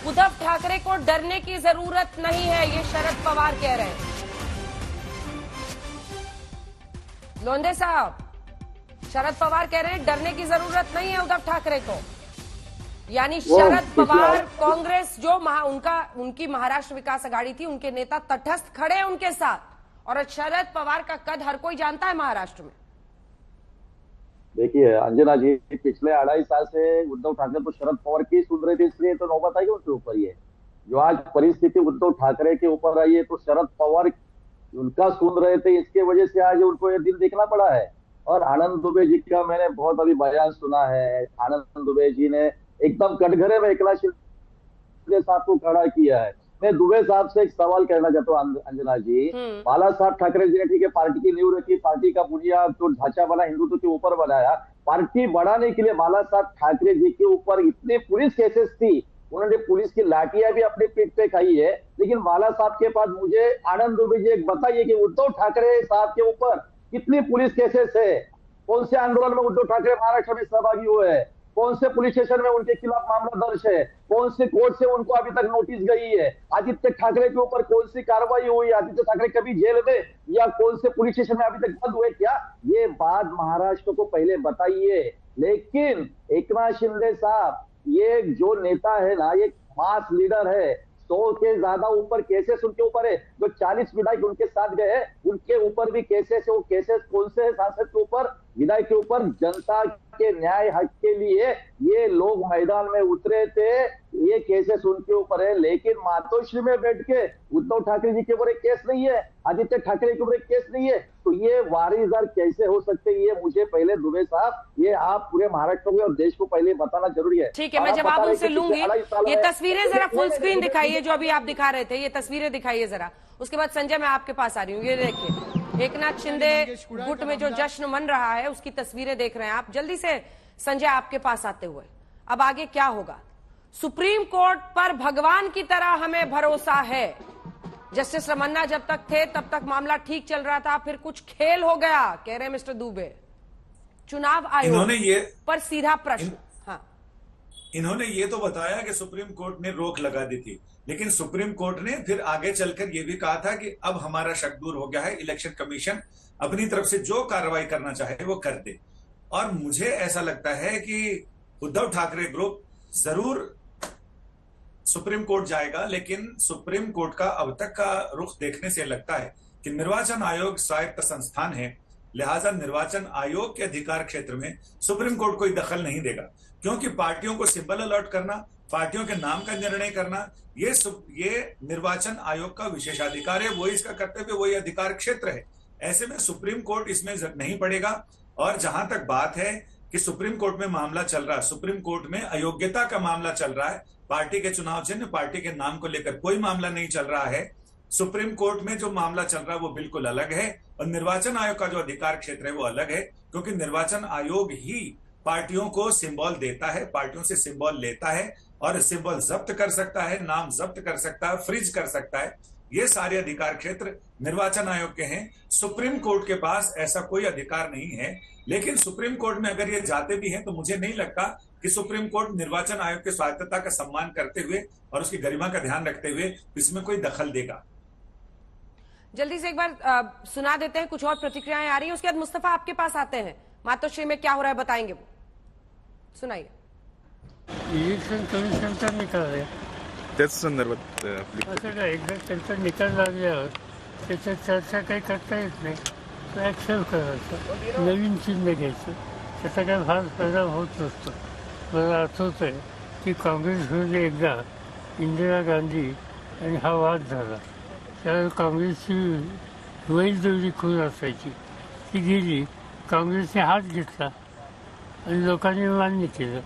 उद्धव ठाकरे को डरने की जरूरत नहीं है, ये शरद पवार कह रहे हैं। लोंढे साहब, शरद पवार कह रहे हैं डरने की जरूरत नहीं है उद्धव ठाकरे को। यानी शरद पवार कांग्रेस जो उनकी महाराष्ट्र विकास अघाड़ी थी, उनके नेता तटस्थ खड़े हैं उनके साथ, और शरद पवार का कद हर कोई जानता है महाराष्ट्र में। देखिए अंजना जी, पिछले 2.5 साल से उद्धव ठाकरे तो शरद पवार की सुन रहे थे, इसलिए तो नौबत आई उनके ऊपर। ये जो आज परिस्थिति उद्धव ठाकरे के ऊपर आई है, तो शरद पवार उनका सुन रहे थे, इसके वजह से आज उनको ये दिन देखना पड़ा है। और आनंद दुबे जी का मैंने बहुत अभी बयान सुना है। आनंद दुबे जी ने एकदम कटघरे में एकनाथ शिंदे साहब को खड़ा किया है। मैं दुबे साहब से एक सवाल करना चाहता हूँ अंजना जी। बाला साहब ठाकरे जी ने ठीक है पार्टी की नींव रखी, पार्टी का बुनियाद तो ढांचा बना, हिंदुत्व के ऊपर बनाया। पार्टी बढ़ाने के लिए बाला साहब ठाकरे जी के ऊपर इतने पुलिस केसेस थी, उन्होंने पुलिस की लाठियां भी अपने पीठ पे खाई है। लेकिन बाला साहब के पास मुझे आनंद दुबे जी एक बताइए कि उद्धव ठाकरे साहब के ऊपर कितनी पुलिस केसेस है? कौन से आंदोलन में उद्धव ठाकरे महाराष्ट्र में सहभागी हुए हैं? कौन से पुलिस स्टेशन में उनके खिलाफ मामला दर्ज है? कौन से कोर्ट से उनको अभी तक नोटिस गई है? आदित्य ठाकरे के ऊपर कौन सी कार्रवाई हुई? आदित्य ठाकरे कभी जेल में या कौन से पुलिस स्टेशन में अभी तक बंद हुए क्या? ये बात महाराष्ट्र को पहले बताइए। लेकिन एकनाथ शिंदे साहब ये जो नेता है ना, ये मास लीडर है। 100 के ज्यादा ऊपर केसेस उनके ऊपर है। जो 40 विधायक उनके साथ गए हैं, उनके ऊपर भी केसेस है। वो केसेस कौन से है? सांसद के ऊपर, विधायक के ऊपर। जनता के न्याय हक के लिए ये लोग मैदान में उतरे थे, ये केसेस उनके ऊपर है। लेकिन मातोश्री में बैठ के उद्धव ठाकरे जी के ऊपर एक केस नहीं है, आदित्य ठाकरे के ऊपर एक केस नहीं है, तो ये वारिसदार कैसे हो सकते हैं? ये मुझे पहले दुबे साहब, ये आप पूरे महाराष्ट्र को और देश को पहले बताना जरूरी है। ठीक है, मैं जवाब उनसे लूंगी। ये तस्वीरें जरा फुल स्क्रीन दिखाइए, जो अभी आप दिखा रहे थे, ये तस्वीरें दिखाइए जरा। उसके बाद संजय मैं आपके पास आ रही हूँ। ये देखिए, एकनाथ शिंदे गुट में जो जश्न मन रहा है उसकी तस्वीरें देख रहे हैं आप। जल्दी से संजय आपके पास आते हुए, अब आगे क्या होगा? सुप्रीम कोर्ट पर भगवान की तरह हमें भरोसा है। जस्टिस रमन्ना जब तक थे तब तक मामला ठीक चल रहा था, फिर कुछ खेल हो गया, कह रहे हैं मिस्टर दुबे। चुनाव आयोग पर सीधा प्रश्न। हाँ, इन्होंने ये तो बताया कि सुप्रीम कोर्ट ने रोक लगा दी थी, लेकिन सुप्रीम कोर्ट ने फिर आगे चलकर यह भी कहा था कि अब हमारा शक दूर हो गया है, इलेक्शन कमीशन अपनी तरफ से जो कार्रवाई करना चाहे वो कर दे। और मुझे ऐसा लगता है कि उद्धव ठाकरे ग्रुप जरूर सुप्रीम कोर्ट जाएगा, लेकिन सुप्रीम कोर्ट का अब तक का रुख देखने से लगता है कि निर्वाचन आयोग स्वायत्त संस्थान है, लिहाजा निर्वाचन आयोग के अधिकार क्षेत्र में सुप्रीम कोर्ट कोई दखल नहीं देगा। क्योंकि पार्टियों को सिंबल अलॉट करना, पार्टियों के नाम का निर्णय करना, ये निर्वाचन आयोग का विशेषाधिकार है, वही इसका कर्तव्य, वही अधिकार क्षेत्र है। ऐसे में सुप्रीम कोर्ट इसमें नहीं पड़ेगा। और जहां तक बात है कि सुप्रीम कोर्ट में मामला चल रहा है, सुप्रीम कोर्ट में अयोग्यता का मामला चल रहा है, पार्टी के चुनाव चिन्ह, पार्टी के नाम को लेकर कोई मामला नहीं चल रहा है। सुप्रीम कोर्ट में जो मामला चल रहा है वो बिल्कुल अलग है, और निर्वाचन आयोग का जो अधिकार क्षेत्र है वो अलग है। क्योंकि निर्वाचन आयोग ही पार्टियों को सिंबल देता है, पार्टियों से सिंबल लेता है, और सिंबल जब्त कर सकता है, नाम जब्त कर सकता है, फ्रीज कर सकता है। ये सारे अधिकार क्षेत्र निर्वाचन आयोग के हैं। सुप्रीम कोर्ट के पास ऐसा कोई अधिकार नहीं है। लेकिन सुप्रीम कोर्ट में अगर ये जाते भी हैं तो मुझे नहीं लगता कि सुप्रीम कोर्ट निर्वाचन आयोग की स्वायत्तता का सम्मान करते हुए और उसकी गरिमा का ध्यान रखते हुए इसमें कोई दखल देगा। जल्दी से एक बार सुना देते हैं, कुछ और प्रतिक्रियाएं आ रही हैं, उसके बाद मुस्तफा आपके पास आते हैं। मातोश्री में क्या हो रहा है बताएंगे, वो सुनाइए। इलेक्शन कमिशन का निकाल आहे त्याच संदर्भात असं काय, एकदा त्यांचा निकाल लागल्यावर त्याच्यात चर्चा काही करता येत नाही, तो ॲक्सेप्ट करायचं, नवीन चिन्ह घ्यायचं, त्याचा काय फार परिणाम होत नसतो। मला आठवत आहे की काँग्रेसमध्ये एकदा इंदिरा गांधी आणि हा वाद झाला, त्यावेळी काँग्रेसची वैलजवळी खून असायची, ती गेली, काँग्रेसने हात घेतला आणि लोकांनी मान्य केलं।